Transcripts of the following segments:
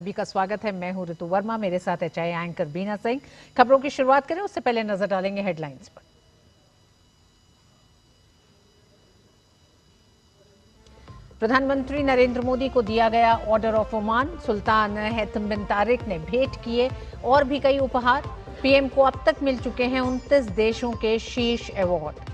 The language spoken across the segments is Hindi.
सभी का स्वागत है। मैं हूं ऋतु वर्मा, मेरे साथ है चाहे एंकर बीना सिंह। खबरों की शुरुआत करें उससे पहले नजर डालेंगे हेडलाइंस पर। प्रधानमंत्री नरेंद्र मोदी को दिया गया ऑर्डर ऑफ ओमान। सुल्तान हैथम बिन तारिक ने भेंट किए और भी कई उपहार। पीएम को अब तक मिल चुके हैं 29 देशों के शीर्ष अवार्ड।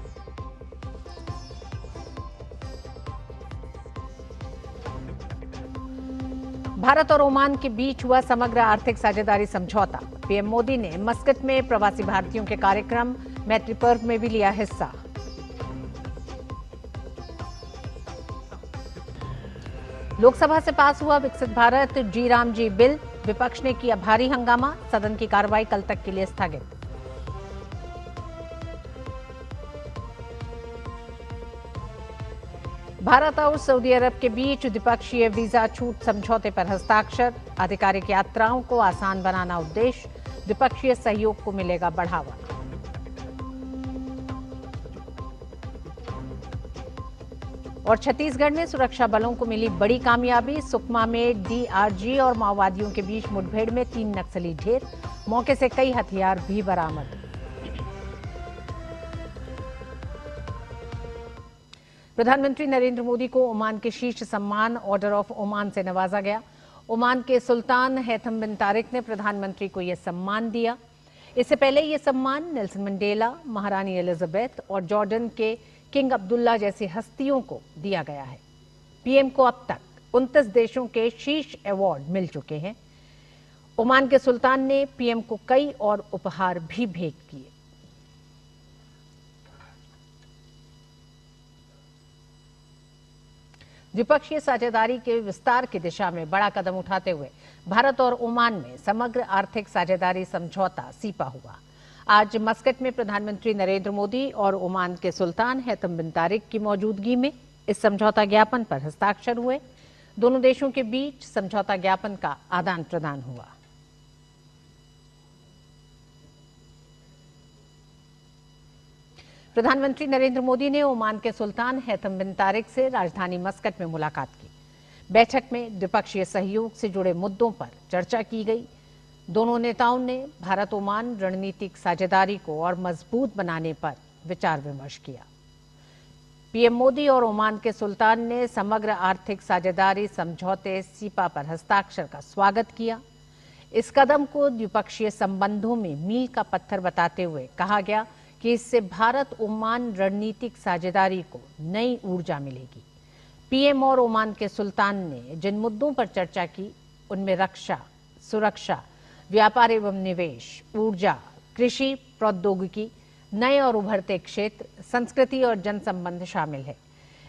भारत और ओमान के बीच हुआ समग्र आर्थिक साझेदारी समझौता। पीएम मोदी ने मस्कट में प्रवासी भारतीयों के कार्यक्रम मैत्री पर्व में भी लिया हिस्सा। लोकसभा से पास हुआ विकसित भारत जी राम जी बिल। विपक्ष ने किया भारी हंगामा। सदन की कार्रवाई कल तक के लिए स्थगित। भारत और सऊदी अरब के बीच द्विपक्षीय वीजा छूट समझौते पर हस्ताक्षर। आधिकारिक यात्राओं को आसान बनाना उद्देश्य। द्विपक्षीय सहयोग को मिलेगा बढ़ावा। और छत्तीसगढ़ में सुरक्षा बलों को मिली बड़ी कामयाबी। सुकमा में डीआरजी और माओवादियों के बीच मुठभेड़ में 3 नक्सली ढेर। मौके से कई हथियार भी बरामद। प्रधानमंत्री नरेंद्र मोदी को ओमान के शीर्ष सम्मान ऑर्डर ऑफ ओमान से नवाजा गया। ओमान के सुल्तान हैथम बिन तारिक ने प्रधानमंत्री को यह सम्मान दिया। इससे पहले यह सम्मान नेल्सन मंडेला, महारानी एलिजाबेथ और जॉर्डन के किंग अब्दुल्ला जैसी हस्तियों को दिया गया है। पीएम को अब तक 29 देशों के शीर्ष अवार्ड मिल चुके हैं। ओमान के सुल्तान ने पीएम को कई और उपहार भी भेंट किए। द्विपक्षीय साझेदारी के विस्तार की दिशा में बड़ा कदम उठाते हुए भारत और ओमान में समग्र आर्थिक साझेदारी समझौता सीपा हुआ। आज मस्कट में प्रधानमंत्री नरेंद्र मोदी और ओमान के सुल्तान हैथम बिन तारिक की मौजूदगी में इस समझौता ज्ञापन पर हस्ताक्षर हुए। दोनों देशों के बीच समझौता ज्ञापन का आदान प्रदान हुआ। प्रधानमंत्री नरेंद्र मोदी ने ओमान के सुल्तान हैथम बिन तारिक से राजधानी मस्कट में मुलाकात की। बैठक में द्विपक्षीय सहयोग से जुड़े मुद्दों पर चर्चा की गई। दोनों नेताओं ने भारत ओमान रणनीतिक साझेदारी को और मजबूत बनाने पर विचार विमर्श किया। पीएम मोदी और ओमान के सुल्तान ने समग्र आर्थिक साझेदारी समझौते सीपा पर हस्ताक्षर का स्वागत किया। इस कदम को द्विपक्षीय संबंधों में मील का पत्थर बताते हुए कहा गया कि इससे भारत ओमान रणनीतिक साझेदारी को नई ऊर्जा मिलेगी। पीएम और ओमान के सुल्तान ने जिन मुद्दों पर चर्चा की उनमें रक्षा, सुरक्षा, व्यापार एवं निवेश, ऊर्जा, कृषि, प्रौद्योगिकी, नए और उभरते क्षेत्र, संस्कृति और जनसंबंध शामिल है।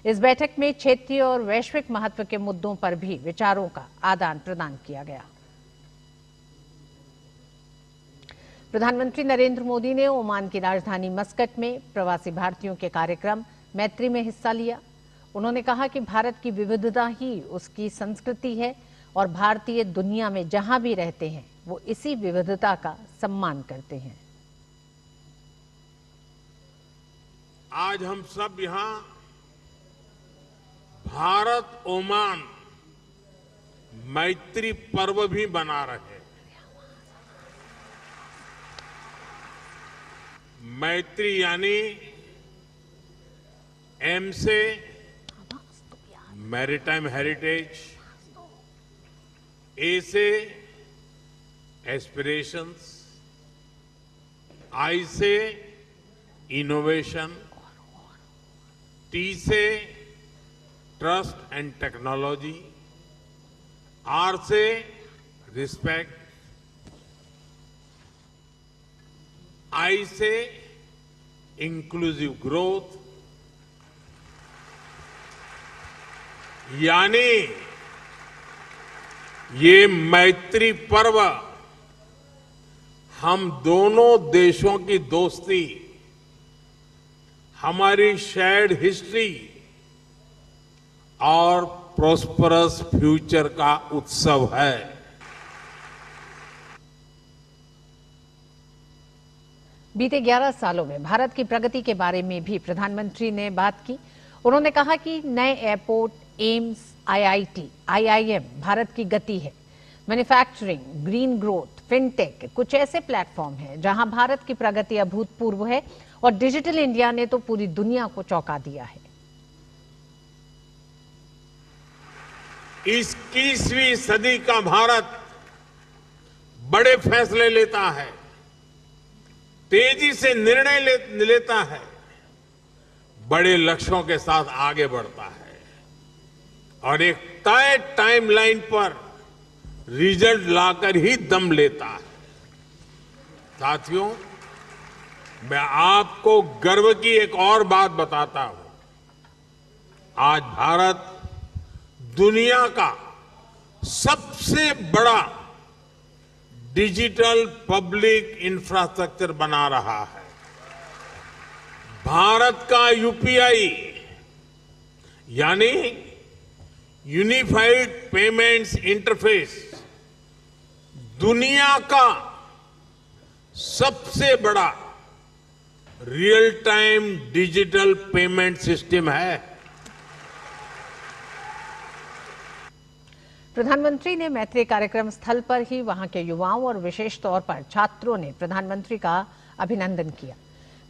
इस बैठक में क्षेत्रीय और वैश्विक महत्व के मुद्दों पर भी विचारों का आदान प्रदान किया गया। प्रधानमंत्री नरेंद्र मोदी ने ओमान की राजधानी मस्कट में प्रवासी भारतीयों के कार्यक्रम मैत्री में हिस्सा लिया। उन्होंने कहा कि भारत की विविधता ही उसकी संस्कृति है और भारतीय दुनिया में जहां भी रहते हैं वो इसी विविधता का सम्मान करते हैं। आज हम सब यहां भारत ओमान मैत्री पर्व भी मना रहे हैं। मैत्री यानी एम से मैरीटाइम हेरिटेज, ए से एस्पिरेशंस, आई से इनोवेशन, टी से ट्रस्ट एंड टेक्नोलॉजी, आर से रिस्पेक्ट, आई से इंक्लूसिव ग्रोथ, यानी ये मैत्री पर्व हम दोनों देशों की दोस्ती, हमारी शेयर्ड हिस्ट्री और प्रॉस्परस फ्यूचर का उत्सव है। बीते 11 सालों में भारत की प्रगति के बारे में भी प्रधानमंत्री ने बात की। उन्होंने कहा कि नए airport, AIIMS, IIT, IIM Bharat की गति है। मैन्युफैक्चरिंग, ग्रीन ग्रोथ, फिनटेक कुछ ऐसे प्लेटफॉर्म हैं जहां भारत की प्रगति अभूतपूर्व है और डिजिटल इंडिया ने तो पूरी दुनिया को चौंका दिया है। 21वीं सदी का भारत बड़े फैसले लेता है, तेजी से निर्णय लेता है, बड़े लक्ष्यों के साथ आगे बढ़ता है और एक तय टाइमलाइन पर रिजल्ट लाकर ही दम लेता है। साथियों, मैं आपको गर्व की एक और बात बताता हूं। आज भारत दुनिया का सबसे बड़ा डिजिटल पब्लिक इंफ्रास्ट्रक्चर बना रहा है। भारत का यूपीआई यानी यूनिफाइड पेमेंट्स इंटरफेस दुनिया का सबसे बड़ा real time digital payment system है। प्रधानमंत्री ने मैत्री कार्यक्रम स्थल पर ही वहां के युवाओं और विशेष तौर पर छात्रों ने प्रधानमंत्री का अभिनंदन किया।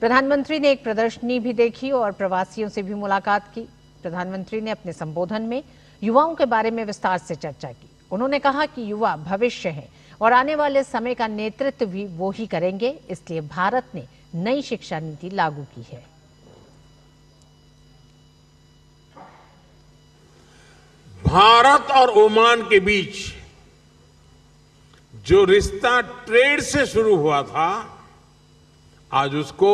प्रधानमंत्री ने एक प्रदर्शनी भी देखी और प्रवासियों से भी मुलाकात की। प्रधानमंत्री ने अपने संबोधन में युवाओं के बारे में विस्तार से चर्चा की। उन्होंने कहा कि युवा भविष्य है और आने वाले समय का नेतृत्व भी वो ही करेंगे, इसलिए भारत ने नई शिक्षा नीति लागू की है। भारत और ओमान के बीच जो रिश्ता ट्रेड से शुरू हुआ था, आज उसको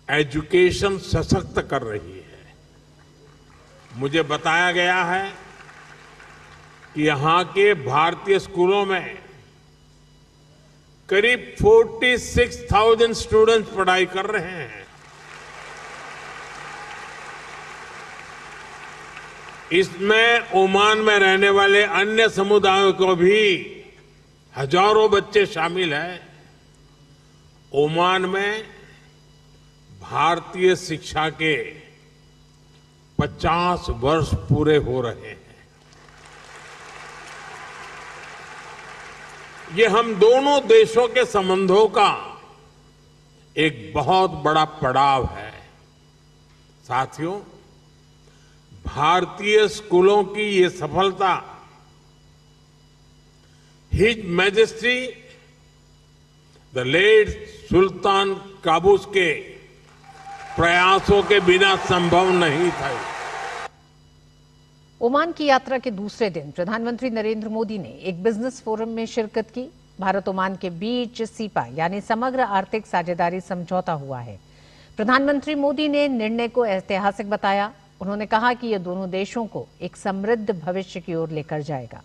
एजुकेशन सशक्त कर रही है। मुझे बताया गया है कि यहां के भारतीय स्कूलों में करीब 46,000 स्टूडेंट्स पढ़ाई कर रहे हैं। इसमें ओमान में रहने वाले अन्य समुदायों को भी हजारों बच्चे शामिल हैं। ओमान में भारतीय शिक्षा के 50 वर्ष पूरे हो रहे हैं। ये हम दोनों देशों के संबंधों का एक बहुत बड़ा पड़ाव है। साथियों, भारतीय स्कूलों की ये सफलता His Majesty the late Sultan Qaboos के प्रयासों के बिना संभव नहीं था। ओमान की यात्रा के दूसरे दिन प्रधानमंत्री नरेंद्र मोदी ने एक बिजनेस फोरम में शिरकत की। भारत ओमान के बीच सीपा यानी समग्र आर्थिक साझेदारी समझौता हुआ है। प्रधानमंत्री मोदी ने निर्णय को ऐतिहासिक बताया। उन्होंने कहा कि यह दोनों देशों को एक समृद्ध भविष्य की ओर लेकर जाएगा।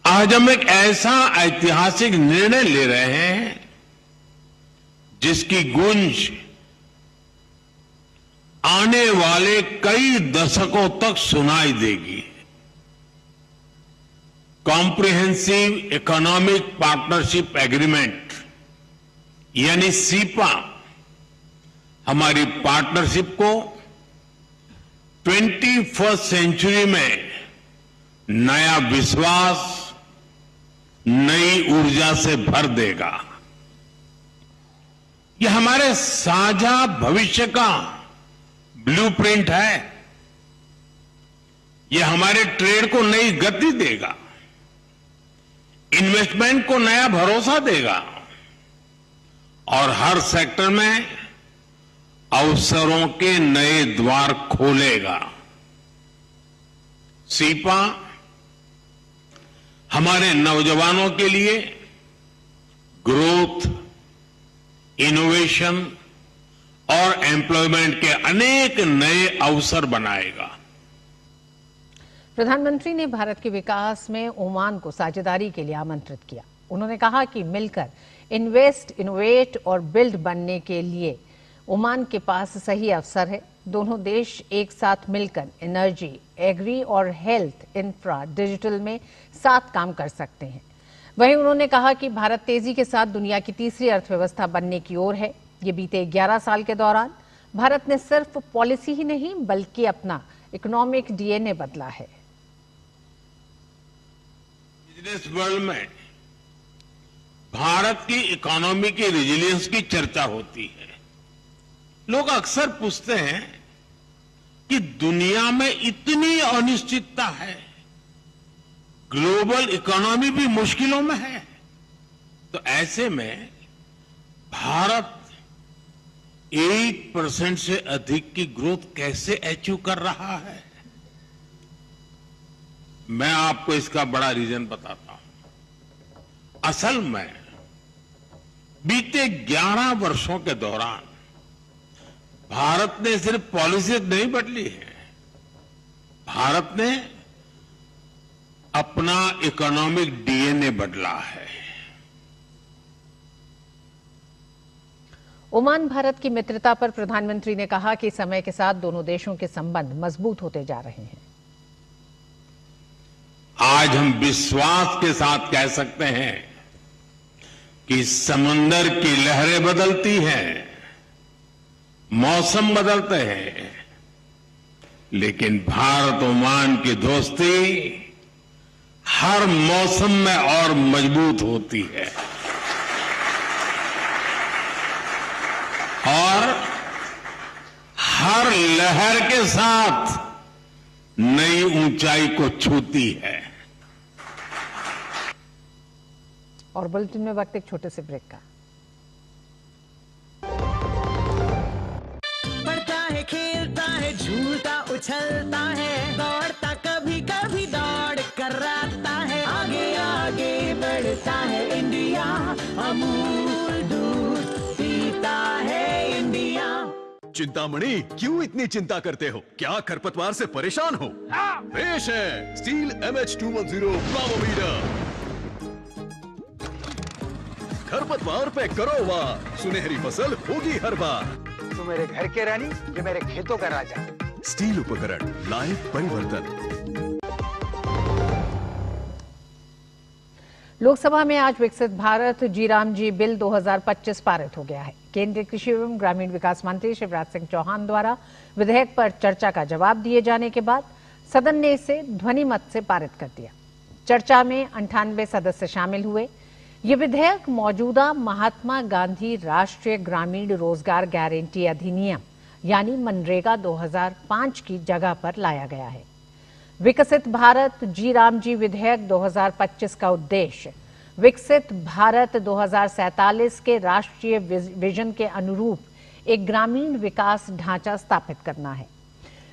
आज हम एक ऐसा ऐतिहासिक निर्णय ले रहे हैं जिसकी गूंज आने वाले कई दशकों तक सुनाई देगी। कॉम्प्रिहेंसिव इकोनॉमिक पार्टनरशिप एग्रीमेंट यानी सीपा हमारी पार्टनरशिप को 21वीं सेंचुरी में नया विश्वास, नई ऊर्जा से भर देगा। यह हमारे साझा भविष्य का ब्लूप्रिंट है। यह हमारे ट्रेड को नई गति देगा, इन्वेस्टमेंट को नया भरोसा देगा और हर सेक्टर में अवसरों के नए द्वार खोलेगा। सीपा हमारे नौजवानों के लिए ग्रोथ, इनोवेशन और एम्प्लॉयमेंट के अनेक नए अवसर बनाएगा। प्रधानमंत्री ने भारत के विकास में ओमान को साझेदारी के लिए आमंत्रित किया। उन्होंने कहा कि मिलकर इन्वेस्ट, इनोवेट और बिल्ड बनने के लिए ओमान के पास सही अवसर है। दोनों देश एक साथ मिलकर एनर्जी, एग्री और हेल्थ, इंफ्रा, डिजिटल में साथ काम कर सकते हैं। वहीं उन्होंने कहा कि भारत तेजी के साथ दुनिया की तीसरी अर्थव्यवस्था बनने की ओर है। ये बीते 11 साल के दौरान भारत ने सिर्फ पॉलिसी ही नहीं बल्कि अपना इकोनॉमिक डीएनए बदला है। बिजनेस वर्ल्ड में भारत की इकोनॉमी की रेजिलियंस की चर्चा होती है। लोग अक्सर पूछते हैं कि दुनिया में इतनी अनिश्चितता है, ग्लोबल इकोनॉमी भी मुश्किलों में है, तो ऐसे में भारत 8% से अधिक की ग्रोथ कैसे अचीव कर रहा है? मैं आपको इसका बड़ा रीजन बताता हूं। असल में बीते 11 वर्षों के दौरान भारत ने सिर्फ पॉलिसी नहीं बदली है, भारत ने अपना इकोनॉमिक डीएनए बदला है। ओमान भारत की मित्रता पर प्रधानमंत्री ने कहा कि समय के साथ दोनों देशों के संबंध मजबूत होते जा रहे हैं। आज हम विश्वास के साथ कह सकते हैं कि समंदर की लहरें बदलती हैं, मौसम बदलते हैं, लेकिन भारत ओमान की दोस्ती हर मौसम में और मजबूत होती है और हर लहर के साथ नई ऊंचाई को छूती है। और बुलेटिन में वक्त एक छोटे से ब्रेक का। पढ़ता है, खेलता है, झूलता उछलता है, दौड़ता कभी कभी दौड़ कराता है, आगे आगे बढ़ता है इंडिया, अमूल दूध पीता है इंडिया। चिंतामणि, क्यों इतनी चिंता करते हो? क्या खरपतवार से परेशान हो? पेश है स्टील MH210 प्लावोमीटर। खरपतवार पे करो वार, सुनहरी फसल होगी हर बार। तू मेरे घर के रानी, ये मेरे खेतों का राजा। स्टील उपकरण लाए परिवर्तन। लोकसभा में आज विकसित भारत जी राम जी बिल 2025 पारित हो गया है। केंद्रीय कृषि एवं ग्रामीण विकास मंत्री शिवराज सिंह चौहान द्वारा विधेयक पर चर्चा का जवाब दिए जाने के बाद सदन ने इसे ध्वनि मत से पारित कर दिया। चर्चा में 98 सदस्य शामिल हुए। ये विधेयक मौजूदा महात्मा गांधी राष्ट्रीय ग्रामीण रोजगार गारंटी अधिनियम यानी मनरेगा 2005 की जगह पर लाया गया है। विकसित भारत जी राम जी विधेयक 2025 का उद्देश्य विकसित भारत 2047 के राष्ट्रीय विजन के अनुरूप एक ग्रामीण विकास ढांचा स्थापित करना है।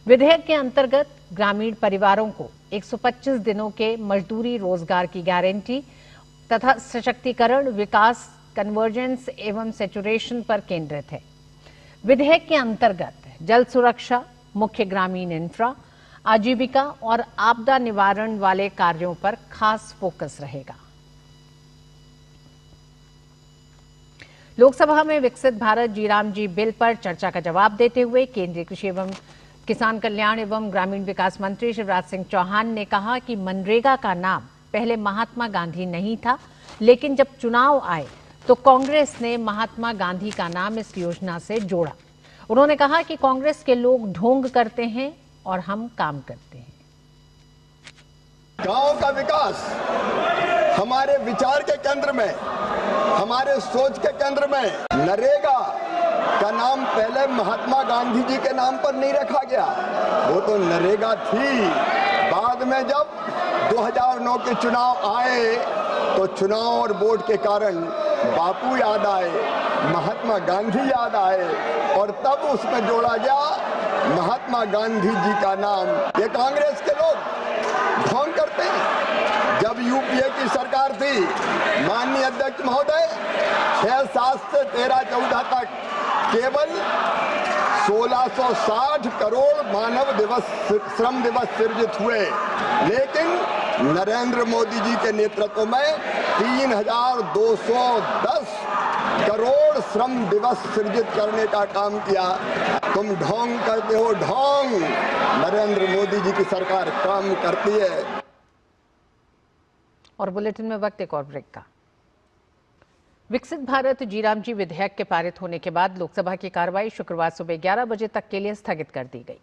विधेयक के अंतर्गत ग्रामीण परिवारों को 125 दिनों के मजदूरी रोजगार की गारंटी तथा सशक्तिकरण, विकास, कन्वर्जेंस एवं सैचुरेशन पर केंद्रित है। विधेयक के अंतर्गत जल सुरक्षा, मुख्य ग्रामीण इंफ्रा, आजीविका और आपदा निवारण वाले कार्यों पर खास फोकस रहेगा। लोकसभा में विकसित भारत जी राम जी बिल पर चर्चा का जवाब देते हुए केंद्रीय कृषि एवं किसान कल्याण एवं ग्रामीण विकास मंत्री शिवराज सिंह चौहान ने कहा कि मनरेगा का नाम पहले महात्मा गांधी नहीं था, लेकिन जब चुनाव आए तो कांग्रेस ने महात्मा गांधी का नाम इस योजना से जोड़ा। उन्होंने कहा कि कांग्रेस के लोग ढोंग करते हैं और हम काम करते हैं। गांव का विकास हमारे विचार के केंद्र में, हमारे सोच के केंद्र में। नरेगा का नाम पहले महात्मा गांधी जी के नाम पर नहीं रखा गया, वो तो नरेगा थी। बाद में जब 2009 के चुनाव आए तो चुनाव और वोट के कारण बापू याद आए, महात्मा गांधी याद आए और तब उसमें जोड़ा गया महात्मा गांधी जी का नाम। ये कांग्रेस के लोग ढोंग करते हैं। जब यूपीए की सरकार थी, माननीय अध्यक्ष महोदय, 6, 7 से 13, 14 तक केवल 1660 करोड़ मानव दिवस, श्रम दिवस सृजित हुए, लेकिन नरेंद्र मोदी जी के नेतृत्व में 3210 करोड़ श्रम दिवस सृजित करने का काम किया। तुम ढोंग करते हो, ढोंग। नरेंद्र मोदी जी की सरकार काम करती है। और बुलेटिन में वक्त एक और ब्रेक का। विकसित भारत जी राम जी विधेयक के पारित होने के बाद लोकसभा की कार्रवाई शुक्रवार सुबह 11 बजे तक के लिए स्थगित कर दी गई।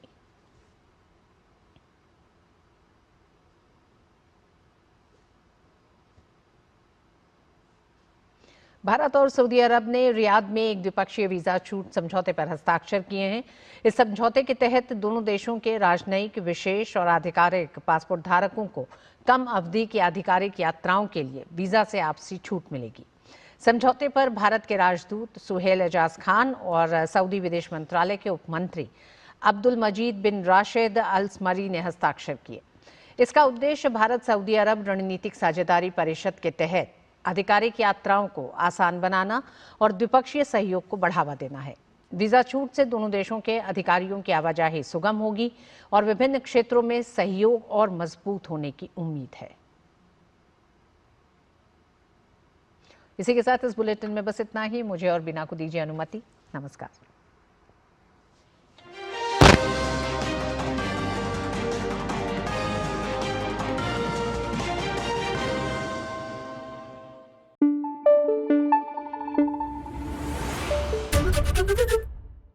भारत और सऊदी अरब ने रियाद में एक द्विपक्षीय वीजा छूट समझौते पर हस्ताक्षर किए हैं। इस समझौते के तहत दोनों देशों के राजनयिक, विशेष और आधिकारिक पासपोर्ट धारकों को कम अवधि की आधिकारिक यात्राओं के लिए वीजा से आपसी छूट मिलेगी। समझौते पर भारत के राजदूत सुहेल एजाज खान और सऊदी विदेश मंत्रालय के उपमंत्री अब्दुल मजीद बिन राशिद अल स्मरी ने हस्ताक्षर किए। इसका उद्देश्य भारत सऊदी अरब रणनीतिक साझेदारी परिषद के तहत आधिकारिक यात्राओं को आसान बनाना और द्विपक्षीय सहयोग को बढ़ावा देना है। वीजा छूट से दोनों देशों के अधिकारियों की आवाजाही सुगम होगी और विभिन्न क्षेत्रों में सहयोग और मजबूत होने की उम्मीद है। इसी के साथ इस बुलेटिन में बस इतना ही। मुझे और बीना को दीजिए अनुमति। नमस्कार। Thank you.